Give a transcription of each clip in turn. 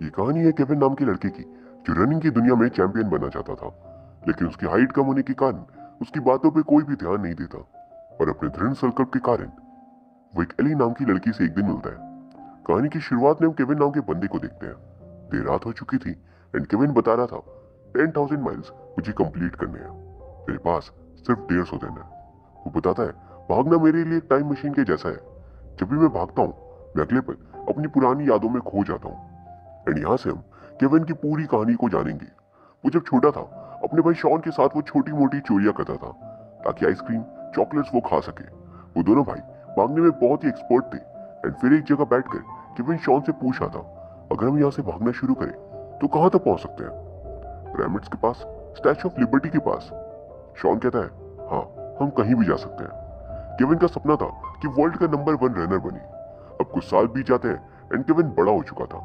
ये कहानी है केविन नाम के लड़के की जो रनिंग की दुनिया में चैंपियन बनना चाहता था, लेकिन उसकी हाइट कम होने के कारण उसकी बातों पे कोई भी ध्यान नहीं देता। और अपने दृढ़ संकल्प के कारण वो एक एली नाम की लड़की से एक दिन मिलता है। कहानी की शुरुआत में हम केविन नाम के बंदे को देखते हैं। देर रात हो चुकी थी एंड केविन बता रहा था 10,000 माइल्स मुझे कंप्लीट करने हैं, मेरे पास सिर्फ 150 दिन है। वो बताता है भागना मेरे लिए एक टाइम मशीन के जैसा है। जब भी मैं भागता हूँ मैं अगले पल अपनी पुरानी यादों में खो जाता हूँ। एंड यहाँ से हम केविन की पूरी कहानी को जानेंगे। वो जब छोटा था अपने भाई शॉन के साथ वो छोटी मोटी चोरियां करता था ताकि आइसक्रीम चॉकलेट्स वो खा सके। वो दोनों भाई भागने में बहुत ही एक्सपर्ट थे। एंड फिर एक जगह बैठकर केविन शॉन से पूछ रहा था अगर हम यहाँ से भागना शुरू करें तो कहाँ तक पहुंच सकते हैं? पिरामिड्स के पास, स्टैचू ऑफ लिबर्टी के पास? शॉन कहता है हाँ, हम कहीं भी जा सकते हैं। केविन का सपना था कि वर्ल्ड का नंबर 1 रनर बने। अब कुछ साल बीत जाते हैं एंड केविन बड़ा हो चुका था।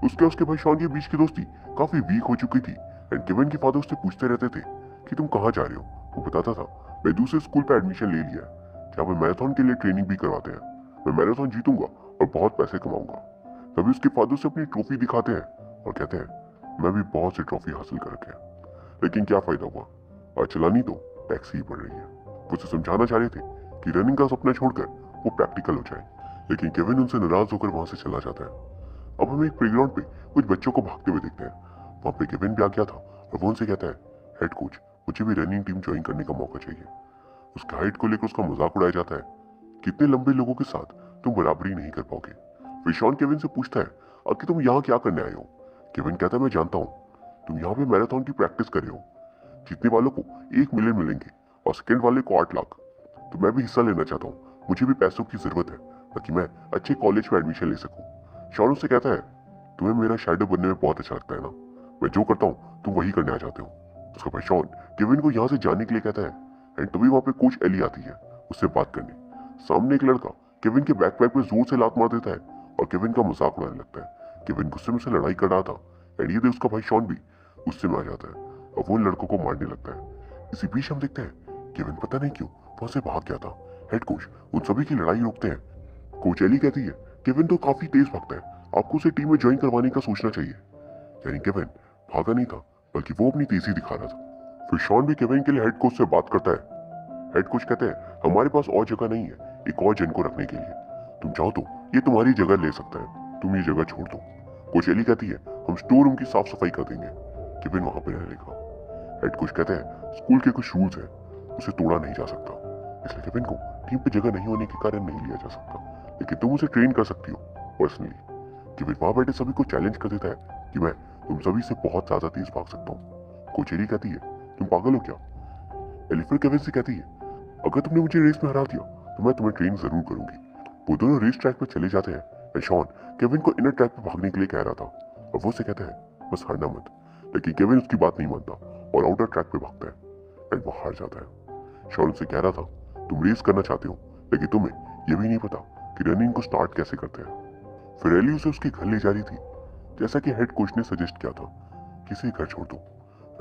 उसके भाई शॉन के बीच की दोस्ती काफी वीक हो चुकी थी। एंड केविन के फादर उससे पूछते रहते थे कि तुम कहाँ जा रहे हो? वो बताता था मैं दूसरे स्कूल पे एडमिशन ले लिया है जहाँ पे मैराथन के लिए ट्रेनिंग भी करवाते हैं। मैं मैराथन जीतूंगा और बहुत पैसे कमाऊंगा। तभी उसके फादर से अपनी ट्रॉफी दिखाते हैं और कहते हैं मैं भी बहुत सी ट्रॉफी हासिल कर रखे हैं, लेकिन क्या फायदा हुआ, आज चलानी तो टैक्सी ही पड़ रही है। वो उसे समझाना चाह रहे थे कि रनिंग का सपना छोड़कर वो प्रैक्टिकल हो जाए, लेकिन केविन उनसे नाराज होकर वहां से चला जाता है। अब हम एक प्लेग्राउंड पे कुछ बच्चों को भागते हुए देखते हैं। वहां पे केविन भी आ गया था और वो उनसे कहता है हेड कोच, मुझे भी रनिंग टीम ज्वाइन करने का मौका चाहिए। उसकी हाइट को लेकर उसका मजाक उड़ाया जाता है, कितने लंबे लोगों के साथ तुम बराबरी नहीं कर पाओगे। फिर शॉन केविन से पूछता है आखिर तुम यहाँ क्या करने आए हो? केविन कहता है मैं जानता हूँ, तुम यहाँ पे मैराथन की प्रैक्टिस कर रहे हो। जीतने वालों को 1 मिलियन मिलेंगे और सेकेंड वाले को 8 लाख। तो मैं भी हिस्सा लेना चाहता हूँ, मुझे भी पैसों की जरूरत है ताकि मैं अच्छे कॉलेज में एडमिशन ले सकूँ। शॉन उससे कहता है तुम्हें मेरा शैडो बनने में बहुत अच्छा लगता है ना, मैं जो करता हूँ तुम वही करने आ जाते हो। उसका भाई शॉन केविन को यहाँ से जाने के लिए कहता है एंड तभी वहां पे कोच एली आती है उससे बात करने। सामने एक लड़का केविन के बैकपैक में जोर से लात मार देता है और केविन का मजाक उड़ाने लगता है। केविन गुस्से में से लड़ाई कर रहा था एंड ये देख उसका भाई शॉन भी गुस्से में आ जाता है और वो इन लड़कों को मारने लगता है। इसी बीच हम देखते हैं केविन पता नहीं क्यों वहां से भाग गया था। हेड कोच उन सभी की लड़ाई रोकते हैं। कोच एली कहती है केविन तो काफी तेज भागता है, आपको उसे टीम में ज्वाइन करवाने का सोचना चाहिए। यानी केविन भागा नहीं था बल्कि वो अपनी तेजी दिखा रहा था। फिर शॉन भी केविन के लिए हेड कोच से बात करता है। हेड कोच कहते हैं हमारे पास और जगह नहीं है एक और जन को रखने के लिए, तुम चाहो तो ये तुम्हारी जगह ले सकता है, तुम ये जगह छोड़ दो। कोच एली कहती है हम स्टोर रूम की साफ सफाई कर देंगे, केविन वहां पर रहेगा। हेड कोच कहते हैं स्कूल के कुछ रूल्स हैं, उसे तोड़ा नहीं जा सकता, इसलिए केविन को टीम पे जगह नहीं होने के कारण नहीं लिया जा सकता, लेकिन तुम उसे ट्रेन कर सकती हो पर्सनली। केविन वहां बैठे सभी को चैलेंज कर देता है कि मैं तुम सभी से बहुत ज्यादा तेज भाग सकता हूँ। कोच एली कहती है तुम पागल हो क्या? एली फिर केविन से कहती है अगर तुमने मुझे रेस में हरा दिया तो मैं तुम्हें ट्रेन जरूर करूंगी। वो दोनों रेस ट्रैक पे चले जाते हैं एंड शॉन केविन को इनर ट्रैक पे भागने के लिए कह रहा था और वो उसे कहता है बस हारना मत, लेकिन केविन उसकी बात नहीं मानता और आउटर ट्रैक पे भागता है एंड वो हार जाता है। शॉन उसे कह रहा था तुम रेस करना चाहते हो लेकिन तुम्हें यह भी नहीं पता कि रनिंग को स्टार्ट कैसे करते हैं। फिर एली उसे उसके घर ले जा रही थी जैसा कि हेड कोच ने सजेस्ट किया था, किसी घर छोड़ दो।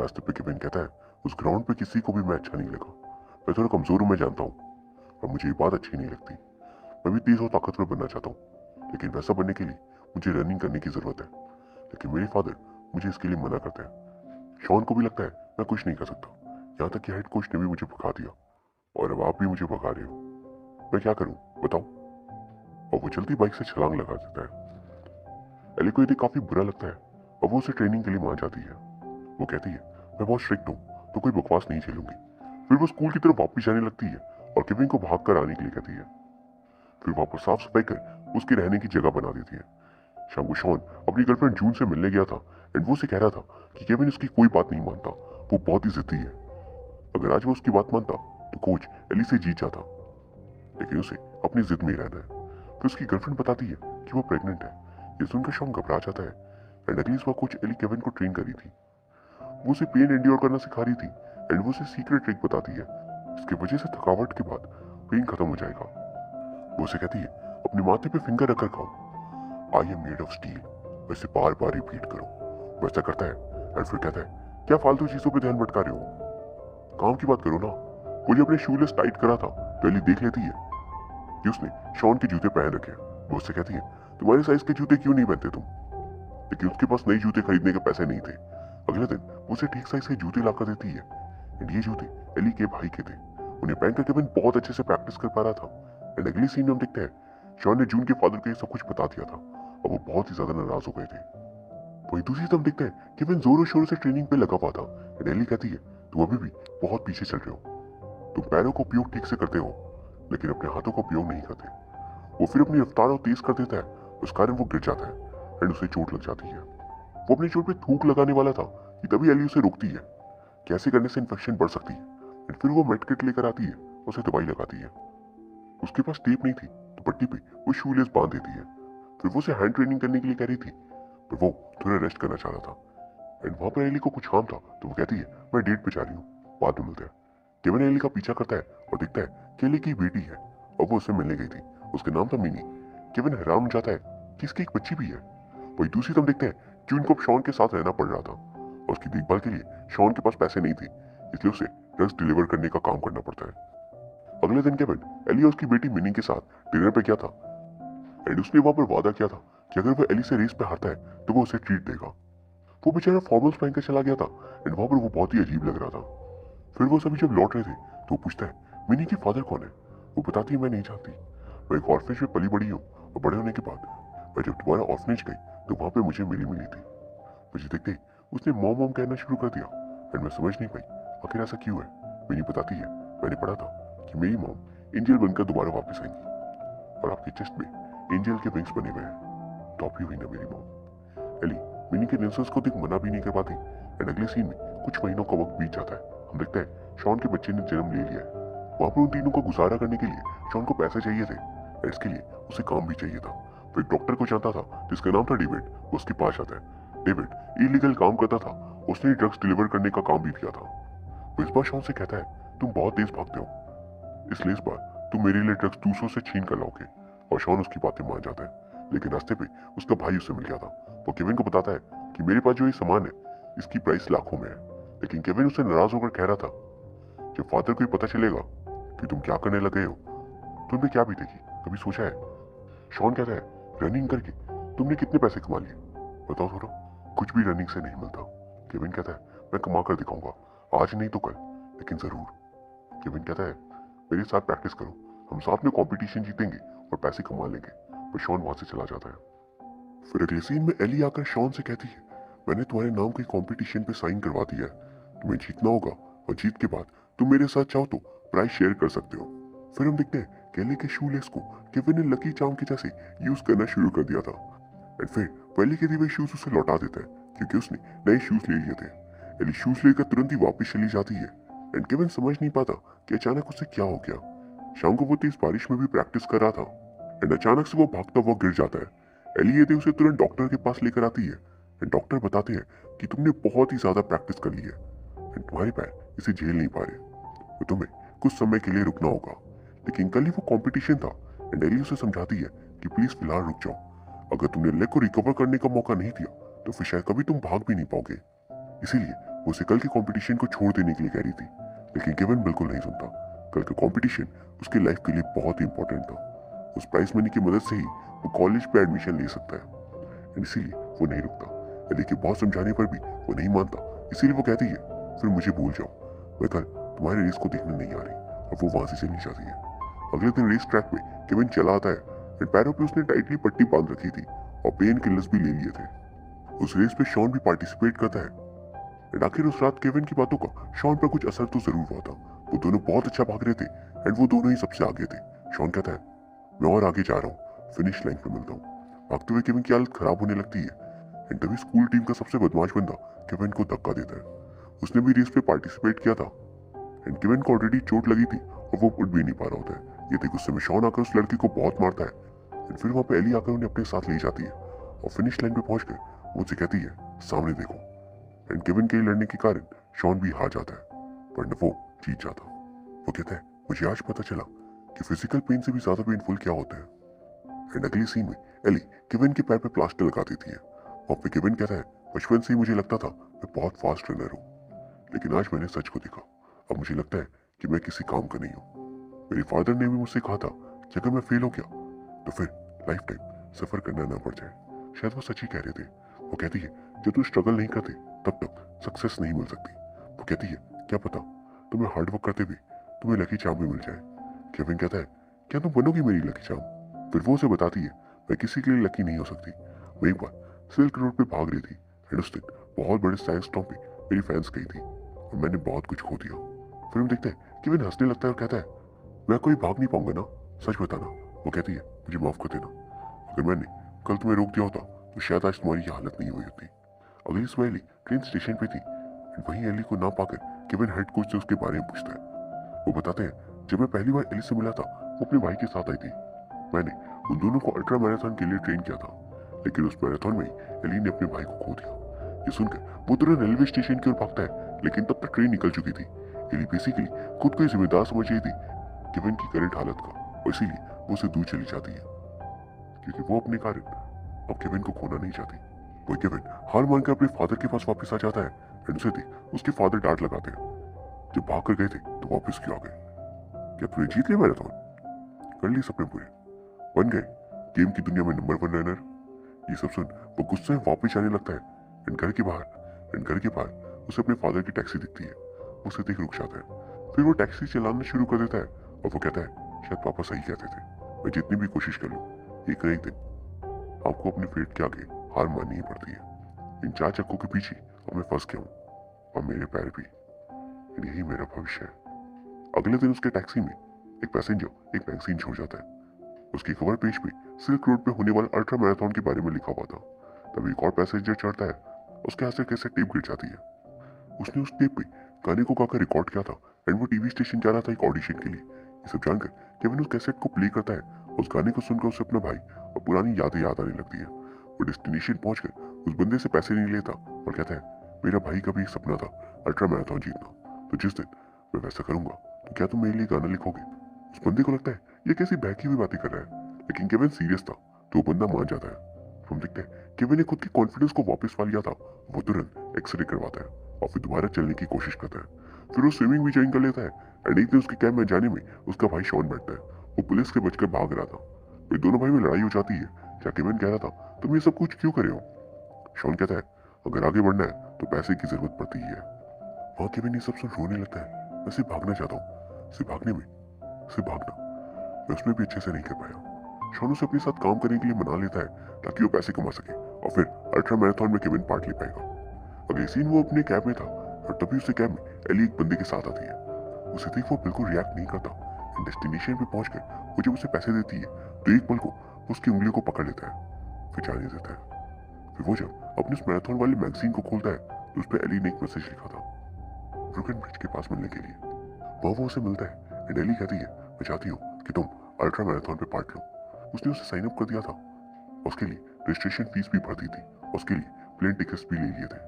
रास्ते पे केविन कहता है उस ग्राउंड पे किसी को भी मैं अच्छा नहीं लगा, मैं थोड़ा कमजोर हूं मैं जानता हूँ और मुझे ये बात अच्छी नहीं लगती। मैं भी तेज और ताकतवर बनना चाहता हूँ, लेकिन वैसा बनने के लिए मुझे रनिंग करने की जरूरत है, लेकिन मेरे फादर मुझे इसके लिए मना करते हैं। शॉन को भी लगता है मैं कुछ नहीं कर सकता, यहाँ तक कि हेड कोच ने भी मुझे भगा दिया और अब आप भी मुझे भगा रहे हो, मैं क्या करूँ बताओ? और वो चलती बाइक से छलांग लगा देता है। एली को ये काफी बुरा लगता है और वो उसे ट्रेनिंग के लिए मान जाती है। वो कहती है मैं बहुत स्ट्रिक्ट हूँ तो कोई बकवास नहीं झेलूंगी। फिर वो स्कूल की तरफ वापस जाने लगती है और केविन को भाग कर आने के लिए कहती है। फिर वहां पर साफ सफाई कर उसके रहने की जगह बना देती है। शाम को शॉन अपनी गर्लफ्रेंड जून से मिलने गया था एंड वो उसे कह रहा था कि केविन उसकी कोई बात नहीं मानता, वो बहुत ही जिद्दी है। अगर आज वो उसकी बात मानता तो कोच एली से जीत जाता, लेकिन उसे अपनी जिद में ही रहना है। फिर उसकी गर्लफ्रेंड बताती है कि वो प्रेग्नेंट है। ये सुनकर शॉन घबरा जाता है एंड अगली सुबह कोच एली केविन को ट्रेन करी थी। वो उसे पेन एंड्योर करना सिखा रही थी एंड वो उसे सीक्रेट ट्रिक बताती है, इसकी वजह से थकावट के बाद पेन खत्म हो जाएगा। वो उसे कहती है अपने माथे पे फिंगर रखकर खाओ, I am made of steel, वैसे बार बार रिपीट करो। वैसा करता है एंड फिर कहता है क्या फालतू चीजों पे ध्यान भटका रहे हो, काम की बात करो ना। वो जब अपने शूलेस टाइट करा था तो एली देख लेती है कि उसने शॉन के जूते पहन रखे हैं। वो उससे कहती है तुम्हारे साइज के जूते क्यों नहीं पहनते तुम? लेकिन उसके पास नए जूते खरीदने के पैसे नहीं थे। अगले दिन वो उसे ठीक साइज से जूते लाकर देती है एंड ये जूते एली के भाई के थे। उन्हें पहनकर केविन बहुत अच्छे से प्रैक्टिस कर पा रहा था एंड अगली सीन में हम देखते हैं शॉन ने जून के फादर को ये सब कुछ बता दिया था और वो बहुत ही ज्यादा नाराज हो गए थे। वही दूसरी तरफ देखते हैं केविन जोरों शोरों से ट्रेनिंग पे लगा हुआ था एंड एली कहती है तुम अभी भी बहुत पीछे चल रहे हो, तुम पैरों का उपयोग ठीक से करते हो लेकिन अपने हाथों का उपयोग नहीं करते। वो फिर अपनी रफ्तार और तेज कर देता है, उस कारण वो गिर जाता है एंड उसे चोट लग जाती है। वो अपनी चोट पे थूक लगाने वाला था कि तभी एली उसे रोकती है कि ऐसे करने से इन्फेक्शन बढ़ सकती है एंड फिर वो मेड किट लेकर आती है, उसे दवाई लगाती है। उसके पास टेप नहीं थी तो पट्टी पे वो शूलेस बांध देती है। फिर वो उसे हैंड ट्रेनिंग करने के लिए कह रही थी पर वो थोड़ा रेस्ट करना चाह रहा था एंड वहां पर एली को कुछ काम था तो वो कहती है मैं डेट पे जा रही हूँ, बाद में मिलते हैं। केविन एली का पीछा करता है और देखता है कि एली की बेटी है और वो उससे मिलने गई थी, उसका नाम था मिनी। केविन हैरान हो जाता है कि इसकी एक बच्ची भी है। वही दूसरी तरफ देखते हैं कि उनको शॉन के साथ रहना पड़ रहा था और उसकी देखभाल के लिए शॉन के पास पैसे नहीं थे, इसलिए उसे ड्रग्स डिलीवर करने का काम करना पड़ता है। अगले दिन केविन एली और उसकी बेटी मिनी के साथ डिनर पे गया था एंड उसने वहां पर वादा किया था कि अगर वो एली से रेस पे हारता है तो वो उसे ट्रीट देगा। वो बेचारा फॉर्मल्स पहनकर चला गया था एंड वहां पर वो बहुत ही अजीब लग रहा था। फिर वो सभी जब लौट रहे थे तो वो पूछता है मिनी की फादर कौन है। वो बताती है मैं नहीं जानती, मैं एक ऑर्फनेज में पली बड़ी हूँ और बड़े होने के बाद मैं जब दोबारा ऑर्फनेज गई तो वहां पे मुझे मिली थी। मुझे देखते ही उसने मॉम मॉम कहना शुरू कर दिया एंड मैं समझ नहीं पाई आखिर ऐसा क्यों है। मिनी बताती है मैंने पढ़ा था कि मेरी मॉम एंजल बनकर दोबारा वापस आएंगी और आपके चेस्ट में एंजल के विंग्स बने हुए हैं, टॉप ही हुई ना मेरी मॉम। एली मिनी के नेंसर्स को देख मना भी नहीं कर पाती एंड अगले सीन में कुछ महीनों का वक्त बीत जाता है। हम देखते हैं शॉन के बच्चे ने जन्म ले लिया है। वहां पर उन तीनों को गुजारा करने के लिए शॉन को पैसे चाहिए थे और इसके लिए उसे काम भी चाहिए था। वो एक डॉक्टर को जानता था जिसका नाम था डेविड, वो उसके पास आता है। डेविड इलीगल काम करता था, उसने ड्रग्स डिलीवर करने का काम भी किया था। वो इस बार शॉन से कहता है तुम बहुत तेज भागते हो, इसलिए इस बार तुम मेरे लिए ड्रग्स दूसरों से छीन कर लाओगे। और शॉन उसकी बातें मान जाता है, लेकिन रास्ते पे उसका भाई उससे मिल गया था। वो केविन को बताता है कि मेरे पास जो ये सामान है इसकी प्राइस लाखों में है, लेकिन केविन उससे नाराज होकर कह रहा था जब फादर को पता चलेगा कि तुम क्या करने लगे हो तो उनमें क्या बीतेगी, कभी सोचा है। शॉन कहता है रनिंग करके तुमने कितने पैसे कमा लिए बताओ थोड़ा। कुछ भी रनिंग से नहीं मिलता। केविन कहता है मैं कमा कर दिखाऊंगा, आज नहीं तो कल, लेकिन जरूर। केविन कहता है मेरे साथ प्रैक्टिस करो, हम साथ में कंपटीशन जीतेंगे और पैसे कमा लेंगे। पर शॉन वहां से चला जाता है। फिर अगले सीन में एली आकर शॉन से कहती है मैंने तुम्हारे नाम के कंपटीशन पे साइन करवा दिया है, तुम्हें जीतना होगा और जीत के बाद तुम मेरे साथ चाहो तो प्राइज शेयर कर सकते हो। फिर हम देखते हैं कि एली के शूलेस को केविन ने लकी चार्म के जैसे यूज करना शुरू कर दिया था एंड फिर वो एली के दिए हुए शूज उसे लौटा देता है क्योंकि उसने नए शूज ले लिए थे। एली शूज लेकर तुरंत ही वापस चली जाती है एंड केविन समझ नहीं पाता कि अचानक उससे क्या हो गया। शाम को वो तेज बारिश में भी प्रैक्टिस कर रहा था एंड अचानक से वो भागता हुआ गिर जाता है। एली ये उसे तुरंत डॉक्टर के पास लेकर आती है एंड डॉक्टर बताते हैं कि तुमने बहुत ही ज्यादा प्रैक्टिस कर ली है एंड तुम्हारे पैर इसे झेल नहीं पा रहे, तो तुम्हें कुछ समय के लिए रुकना होगा। लेकिन कल ही वो कंपटीशन था एंड एली उसे समझाती है कि प्लीज फिलहाल रुक जाओ, अगर तुमने लेग को रिकवर करने का मौका नहीं दिया तो फिर शायद कभी तुम भाग भी नहीं पाओगे। इसीलिए वो उसे कल के कंपटीशन को छोड़ देने के लिए कह रही थी, लेकिन केविन बिल्कुल नहीं सुनता। कल का कंपटीशन उसकी लाइफ के लिए बहुत ही इंपॉर्टेंट था। उस प्राइस मनी की मदद से ही वो कॉलेज पे एडमिशन ले सकता है एंड इसीलिए वो नहीं रुकता। एली के बहुत समझाने पर भी वो नहीं मानता, इसीलिए वो कहती है फिर मुझे भूल जाओ, मैं कल तुम्हारे रेस को देखने नहीं आ रही, और वो वहां से चली जाती है। अगले दिन रेस ट्रैक पे केविन चला आता है एंड पैरों पे उसने टाइटली पट्टी बांध रखी थी और पेन किलर्स भी ले लिए थे। उस रेस पे शॉन भी पार्टिसिपेट करता है एंड आखिर उस रात केविन की बातों का शॉन पर कुछ असर तो जरूर हुआ था। वो दोनों बहुत अच्छा भाग रहे थे एंड वो दोनों ही सबसे आगे थे। शॉन कहता है मैं और आगे जा रहा हूँ, फिनिश लाइन पे मिलता हूँ। भागते हुए केविन की हालत खराब होने लगती है एंड तभी स्कूल टीम का सबसे बदमाश बंदा केविन को धक्का देता है। उसने भी रेस पे पार्टिसिपेट किया था एंड केविन को ऑलरेडी चोट लगी थी और वो उठ भी नहीं पा रहा होता है। ये देख उस समय शॉन आकर उस लड़की को बहुत मारता है एंड फिर वहां पे एली आकर उन्हें अपने साथ ले जाती है और फिनिश लाइन पे पहुंचकर वो उसे कहती है सामने देखो। एंड केविन के लड़ने के कारण शॉन भी हार जाता है पर वो जीत जाता। वो कहता है मुझे आज पता चला कि फिजिकल पेन से भी ज्यादा पेनफुल क्या होता है। एंड अगली सीन में एली केविन के पैर पे प्लास्टर लगा देती है और फिर केविन कहता है बचपन से ही मुझे लगता था मैं बहुत फास्ट रनर हूँ, लेकिन आज मैंने सच को देखा। अब मुझे लगता है कि मैं किसी काम का नहीं हूँ। मेरे फादर ने भी मुझसे कहा था कि अगर मैं फेल हो गया तो फिर लाइफ टाइम सफर करना ना पड़ जाए। शायद वो सच ही कह रहे थे। वो कहती है जब तुम स्ट्रगल नहीं करते तब तक सक्सेस नहीं मिल सकती। वो कहती है क्या पता तुम्हें हार्डवर्क करते हुए तुम्हें लकी चार्म भी मिल जाए। केविन कहता है क्या तुम बनोगी मेरी लकी चार्म? फिर वो उसे बताती है मैं किसी के लिए लकी नहीं हो सकती। मैं एक बार सिल्क रोड पे भाग रही थी एंड उस दिन बहुत बड़े साइंस टॉप पे मेरी फैंस गई थी और मैंने बहुत कुछ खो दिया। फिर हम देखते हैं केविन हंसने लगता है और कहता है मैं कोई भाग नहीं पाऊंगा ना, सच बताना। वो कहती है मुझे माफ कर देना, अगर मैंने कल तुम्हें रोक दिया होता तो शायद आज तुम्हारी ये हालत नहीं हुई होती। अगली सुबह एली ट्रेन स्टेशन पे थी एंड वहीं एली को ना पाकर केविन हेड कोच से उसके बारे में पूछता है। वो बताते हैं जब मैं पहली बार एली से मिला था वो अपने भाई के साथ आई थी। मैंने उन दोनों को अल्ट्रा मैराथन के लिए ट्रेन किया था, लेकिन उस मैराथन में ही एली ने अपने भाई को खो दिया। ये सुनकर वो तुरंत रेलवे स्टेशन की ओर भागता है, लेकिन तब तक ट्रेन निकल चुकी थी। एली बेसिकली खुद को ही जिम्मेदार समझ रही थी केविन की करंट हालत का और इसीलिए वो उसे दूर चली जाती है, क्योंकि वो अपने कारण अब केविन को खोना नहीं चाहती। वो केविन हार मानकर अपने फादर के पास वापस आ जाता है एंड उसे देख उसके फादर डांट लगाते हैं। जब भाग कर गए थे तो वापस क्यों आ गए? क्या तूने जीत लिया मैराथन? कर लिए सपने पूरे, बन गए गेम की दुनिया में नंबर 1 रनर? ये सब सुन वो गुस्से में वापस जाने लगता है एंड घर के बाहर उसे अपने फादर की टैक्सी दिखती है। वो उसे देख रुक जाता है। फिर वो टैक्सी चलाना शुरू कर देता है और वो कहता है शायद पापा सही कहते थे, मैं जितनी भी कोशिश कर लूँ एक न एक दिन आपको अपने फेट के आगे हार माननी ही पड़ती है। इन 4 चक्कों के पीछे अब मैं फंस गया हूँ और मेरे पैर भी, यही मेरा भविष्य है। अगले दिन उसके टैक्सी में एक पैसेंजर एक मैगजीन छोड़ जाता है। उसकी कवर पेज पे सिल्क रोड पे होने वाले अल्ट्रा मैराथन के बारे में लिखा हुआ था। तभी एक और पैसेंजर चढ़ता है, उसके हाथ से कैसे टेप गिर जाती है। उसने उस टेप पे गाने को गाकर रिकॉर्ड किया था एंड वो टीवी स्टेशन जा रहा था एक ऑडिशन के लिए। ये सब जानकर केविन उस कैसेट को प्ले करता है। उस गाने को सुनकर उसे अपना भाई और पुरानी यादें याद आने लगती है। वो डेस्टिनेशन पहुंचकर उस बंदे से पैसे नहीं लेता और कहता है मेरा भाई का भी एक सपना था अल्ट्रा मैराथन जीतना, तो जिस दिन मैं वैसा करूंगा तो क्या तुम मेरे लिए गाना लिखोगे? उस बंदे को लगता है ये कैसी बहकी हुई बातें कर रहा है, लेकिन केविन सीरियस था तो वो बंदा मान जाता है। हम देखते हैं केविन ने खुद की कॉन्फिडेंस को वापस पा लिया था। वो तुरंत एक्सरे करवाता है और फिर दोबारा चलने की कोशिश करता है। फिर वो स्विमिंग भी ज्वाइन कर लेता है एंड एक दिन उसके कैंप में जाने में उसका भाई शॉन बैठता है। वो पुलिस से बचकर भाग रहा था। फिर दोनों भाई में लड़ाई हो जाती है। क्या केविन कह रहा था तुम ये सब कुछ क्यों करे हो? शॉन कहता है अगर आगे बढ़ना है तो पैसे की जरूरत पड़ती ही है। वहां केविन ये सब सुन रोने लगता है। मैं सिर्फ भागना चाहता हूँ, सिर्फ भागना। मैं उसमें भी अच्छे से नहीं कर पाया। शॉन उसे अपने साथ काम करने के लिए मना लेता है ताकि वो पैसे कमा सके और फिर अल्ट्रा मैराथन में केविन पार्ट ले पाएगा। अगले सीन वो अपने कैब में था और तभी उसके कैब में एली एक बंदे के साथ आती है। उसे देख वो बिल्कुल रिएक्ट नहीं करता। डेस्टिनेशन पे पहुंचकर वो जब उसे पैसे देती है तो एक पल को उसकी उंगलियों को पकड़ लेता है, फिर जाने देता है। फिर वो जब अपने उस मैराथन वाली मैगजीन को खोलता है तो उस पर एली ने एक मैसेज लिखा था ब्रुकन ब्रिज के पास मिलने के लिए। वह वो उसे मिलता है एंड एली कहती है मैं चाहती हूँ कि तुम अल्ट्रा मैराथन पे पार्ट लो। उसने उसे साइन अप कर दिया था, उसके लिए रजिस्ट्रेशन फीस भी भर दी थी, उसके लिए प्लेन टिकट्स भी ले लिए थे।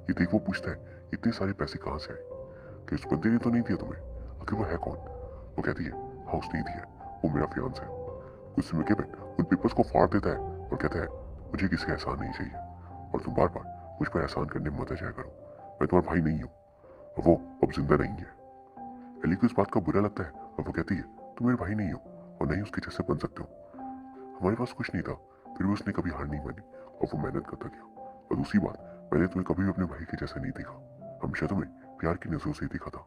ये देख वो पूछता है इतने सारे पैसे कहाँ से आए? कि उस बंदे ने तो नहीं दिया तुम्हें? आखिर वो है कौन? वो कहती है हाँ उसने दिया, वो मेरा फियांस है। उस समय केविन उन पेपर्स को फाड़ देता है और कहता है मुझे किसी का एहसान नहीं चाहिए और तुम बार बार मुझ पर एहसान करने में मत आ जाया करो। मैं तुम्हारा भाई नहीं हूँ और वो अब जिंदा नहीं है। एली को इस बात का बुरा लगता है और वो कहती है तुम मेरे भाई नहीं हो और नहीं उसके जैसे बन सकते हो। हमारे पास कुछ नहीं था, फिर भी उसने कभी हार नहीं मानी और वो मेहनत करता गया। और दूसरी बात, मैंने तुम्हें कभी भी अपने भाई के जैसा नहीं देखा, हमेशा तुम्हें प्यार की नजरों से ही देखा था।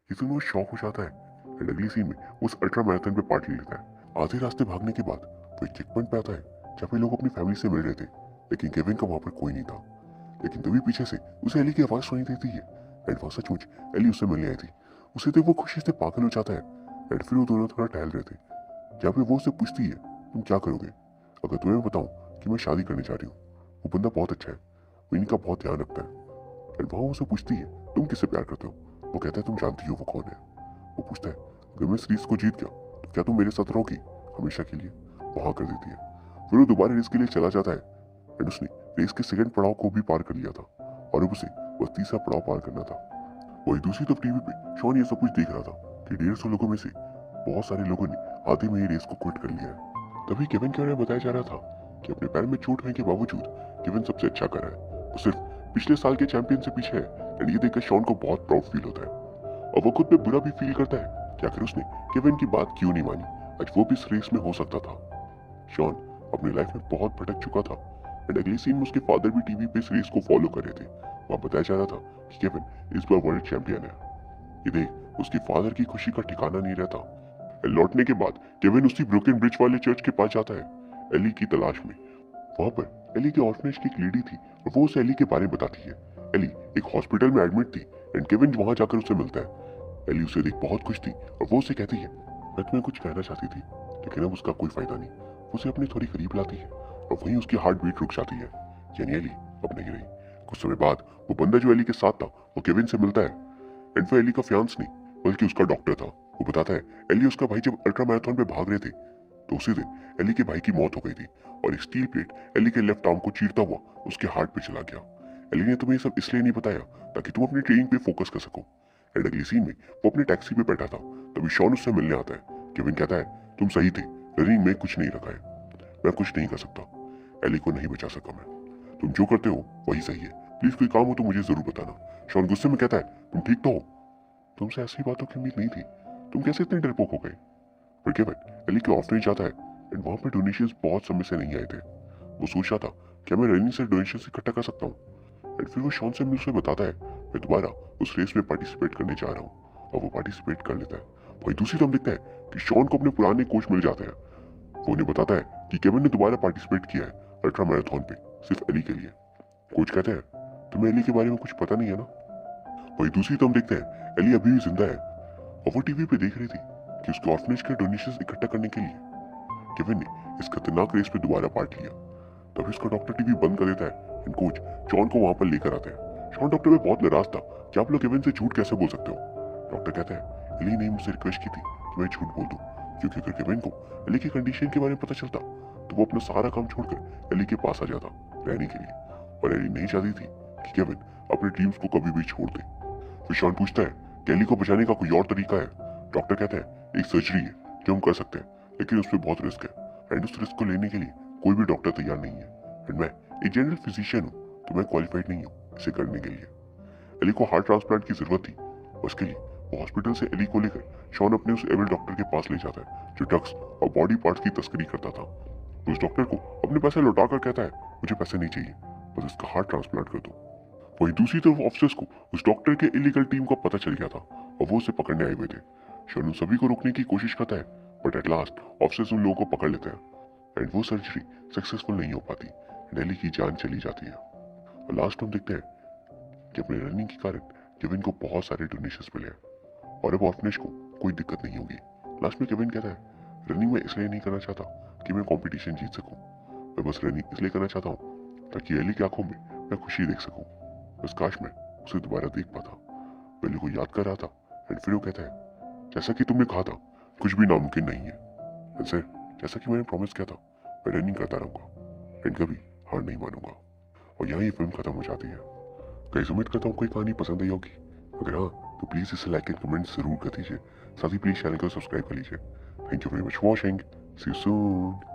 ये सुन वो शौक हो जाता है एंड अगली सीन में उस अल्ट्रा मैराथन पे पार्ट ले लेता है। आधे रास्ते भागने के बाद वो एक चेक पॉइंट पे आता है जहाँ पे लोग अपनी फैमिली से मिल रहे थे, लेकिन केविन का वहां पर कोई नहीं था। लेकिन तभी पीछे से उसे एली की आवाज सुनाई देती है एंड वहां सचमुच एली उससे मिलने आई थी। उसे देख वो खुशी से पागल हो जाता है एंड फिर वो दोनों थोड़ा टहल रहे थे जहाँ पे वो उससे पूछती है तुम क्या करोगे अगर तुम्हें बताऊं कि मैं शादी करने जा रही हूँ? वो बंदा बहुत अच्छा है, वो इनका बहुत ध्यान रखता है। एंड वहां उसे पूछती है तुम किससे प्यार करते हो? वो कहता है तुम जानती हो वो कौन है। वो पूछता है अगर मैं इस रेस को जीत गया तो क्या तुम मेरे साथ रहोगी हमेशा के लिए? वो हाँ कर देती है। फिर वो दोबारा रेस के लिए चला जाता है एंड उसने रेस के सेकंड पड़ाव को भी पार कर लिया था और अब उसे बस तीसरा पड़ाव पार करना था। वही दूसरी तरफ टीवी पे शॉन ये सब कुछ देख रहा था कि 150 लोगों में से बहुत सारे लोगों ने आधे में ही रेस को क्विट कर लिया है। तभी केविन के बारे में बताया जा रहा था कि अपने पैर में चोट होने के बावजूद केविन सबसे अच्छा कर रहा है। वो सिर्फ पिछले साल के चैंपियन से पीछे है एंड ये देखकर शॉन को बहुत प्राउड फील होता है और वो खुद पे बुरा भी फील करता है कि आखिर उसने केविन की बात क्यों नहीं मानी। आज वो भी इस रेस में हो सकता था। शॉन अपनी लाइफ में बहुत भटक चुका था एंड अगले सीन में उसके फादर भी टीवी पे इस रेस को फॉलो कर रहे थे। वहां बताया जा रहा था कि केविन इस बार वर्ल्ड चैंपियन है। ये देख उसके फादर की खुशी का ठिकाना नहीं रहता। लौटने के बाद केविन उसी ब्रोकन ब्रिज वाले चर्च के पास जाता है एली की तलाश में। वहां पर एली के ऑर्फनेज की एक लेडी थी और वो उसे एली के बारे में बताती है। एली एक हॉस्पिटल में एडमिट थी एंड केविन वहां जाकर उससे मिलता है। एली उसे देख बहुत खुश थी और वो उसे कहती है मैं तुम्हें कुछ कहना चाहती थी लेकिन अब उसका कोई फायदा नहीं। वो उसे अपने थोड़ी करीब लाती है और वहीं उसकी हार्ट बीट रुक जाती है, यानी एली अब नहीं रही। कुछ समय बाद वो बंदा जो एली के साथ था वो केविन से मिलता है एंड वो एली का फियांस नहीं बल्कि उसका डॉक्टर था। वो बताता है एली उसका भाई जब अल्ट्रा मैराथन पे भाग रहे थे तो उसी दिन एली के भाई की मौत हो गई थी और एक स्टील प्लेट एली के लेफ्ट आर्म को चीरता हुआ उसके हार्ट पे चला गया। एली ने तुम्हें सब इसलिए नहीं बताया ताकि तुम अपनी ट्रेनिंग पे फोकस कर सको। एंड अगली सीन में वो अपने टैक्सी पे बैठा था तभी शॉन उससे मिलने आता है। केविन कहता है तुम सही थे, रनिंग में कुछ नहीं रखा है, मैं कुछ नहीं कर सकता, एली को नहीं बचा सका मैं, तुम जो करते हो वही सही है, प्लीज कोई काम हो तो मुझे जरूर बताना। शॉन गुस्से में कहता है तुम ठीक तो हो, तुमसे ऐसी बातों की उम्मीद नहीं थी, तुम कैसे इतने डरपोक हो गए। फिर केविन एली के ऑर्फनेज जाता है एंड वहां पर डोनेशंस बहुत समय से नहीं आए थे। वो सोच रहा था क्या मैं रनिंग से डोनेशंस इकट्ठा कर सकता हूँ। एंड फिर वो शॉन से मिलकर बताता है मैं दोबारा उस रेस में पार्टिसिपेट करने जा रहा हूँ और वो पार्टिसिपेट कर लेता है। वही दूसरी तरफ दिखता है कि शॉन को अपने पुराने कोच मिल जाते हैं। वो उन्हें बताता है कि केविन ने दोबारा पार्टिसिपेट किया है अल्ट्रा मैराथन पे सिर्फ एली के लिए। कोच कहते हैं तुम्हें एली के बारे में कुछ पता नहीं है ना। वही दूसरी तरफ देखते हैं एली अभी भी जिंदा है और वो टीवी पे देख रही थी कि उसके ऑर्फनेज के डोनेशंस इकट्ठा करने के लिए केविन ने इस खतरनाक रेस पे दोबारा पार्ट लिया। तभी उसका डॉक्टर टीवी बंद कर देता है एंड कोच शॉन को वहां पर लेकर आते हैं। शॉन डॉक्टर पे बहुत नाराज था कि आप लोग केविन से झूठ कैसे बोल सकते हो। डॉक्टर कहते हैं एली ने मुझसे रिक्वेस्ट की थी कि मैं झूठ बोल दूं क्योंकि अगर केविन को एली की कंडीशन के बारे में पता चलता तो वो अपना सारा काम छोड़कर एली के पास आ जाता रहने के लिए, और एली नहीं चाहती थी कि केविन अपने ड्रीम्स को कभी भी छोड़ दे। फिर शॉन पूछता है कि एली को बचाने का कोई और तरीका है। डॉक्टर कहते हैं एक सर्जरी है जो हम कर सकते हैं लेकिन उसमें बहुत रिस्क है एंड उस रिस्क को लेने के लिए कोई भी डॉक्टर तैयार नहीं है एंड मैं एक जनरल फिजिशियन हूँ तो मैं क्वालिफाइड नहीं हूँ इसे करने के लिए। एली को हार्ट ट्रांसप्लांट की जरूरत थी, उसके लिए वो हॉस्पिटल से एली को लेकर शॉन अपने उस एविल डॉक्टर के पास ले जाता है जो ड्रग्स और बॉडी पार्ट्स की तस्करी करता था। उस डॉक्टर को अपने पैसे लौटाकर कहता है मुझे पैसे नहीं चाहिए, बस इसका हार्ट ट्रांसप्लांट कर दो। वहीं दूसरी तरफ ऑफिसर्स को उस डॉक्टर के इलीगल टीम का पता चल गया था और वो उसे पकड़ने आए हुए थे। शॉन उन सभी को रोकने की कोशिश करता है बट एट लास्ट ऑफिसर्स उन लोगों को पकड़ लेते हैं एंड वो सर्जरी सक्सेसफुल नहीं हो पाती एंड एली की जान चली जाती है। और लास्ट हम देखते हैं कि अपने रनिंग के कारण केविन को बहुत सारे डोनेशंस मिले और अब ऑर्फनेज को कोई दिक्कत नहीं होगी। लास्ट में केविन कहता है रनिंग में इसलिए नहीं करना चाहता कि मैं कंपटीशन जीत सकूं, मैं बस रनिंग इसलिए करना चाहता हूं ताकि एली की आंखों में मैं खुशी देख सकूं। बस काश मैं उसे दोबारा देख पाता। एली को याद कर रहा था एंड फिर वो कहता है जैसा कि तुमने कहा था कुछ भी नामुमकिन नहीं है एंड सर जैसा कि मैंने प्रॉमिस किया था मैं रनिंग करता रहूंगा एंड कभी हार नहीं मानूंगा। और यहाँ ये फिल्म खत्म हो जाती है। गाइस उम्मीद करता हूँ कोई कहानी पसंद आई होगी, अगर हाँ तो प्लीज़ इसे लाइक एंड कमेंट जरूर कर दीजिए, साथ ही प्लीज़ चैनल को सब्सक्राइब कर लीजिए। Thank you very much for watching, see you soon.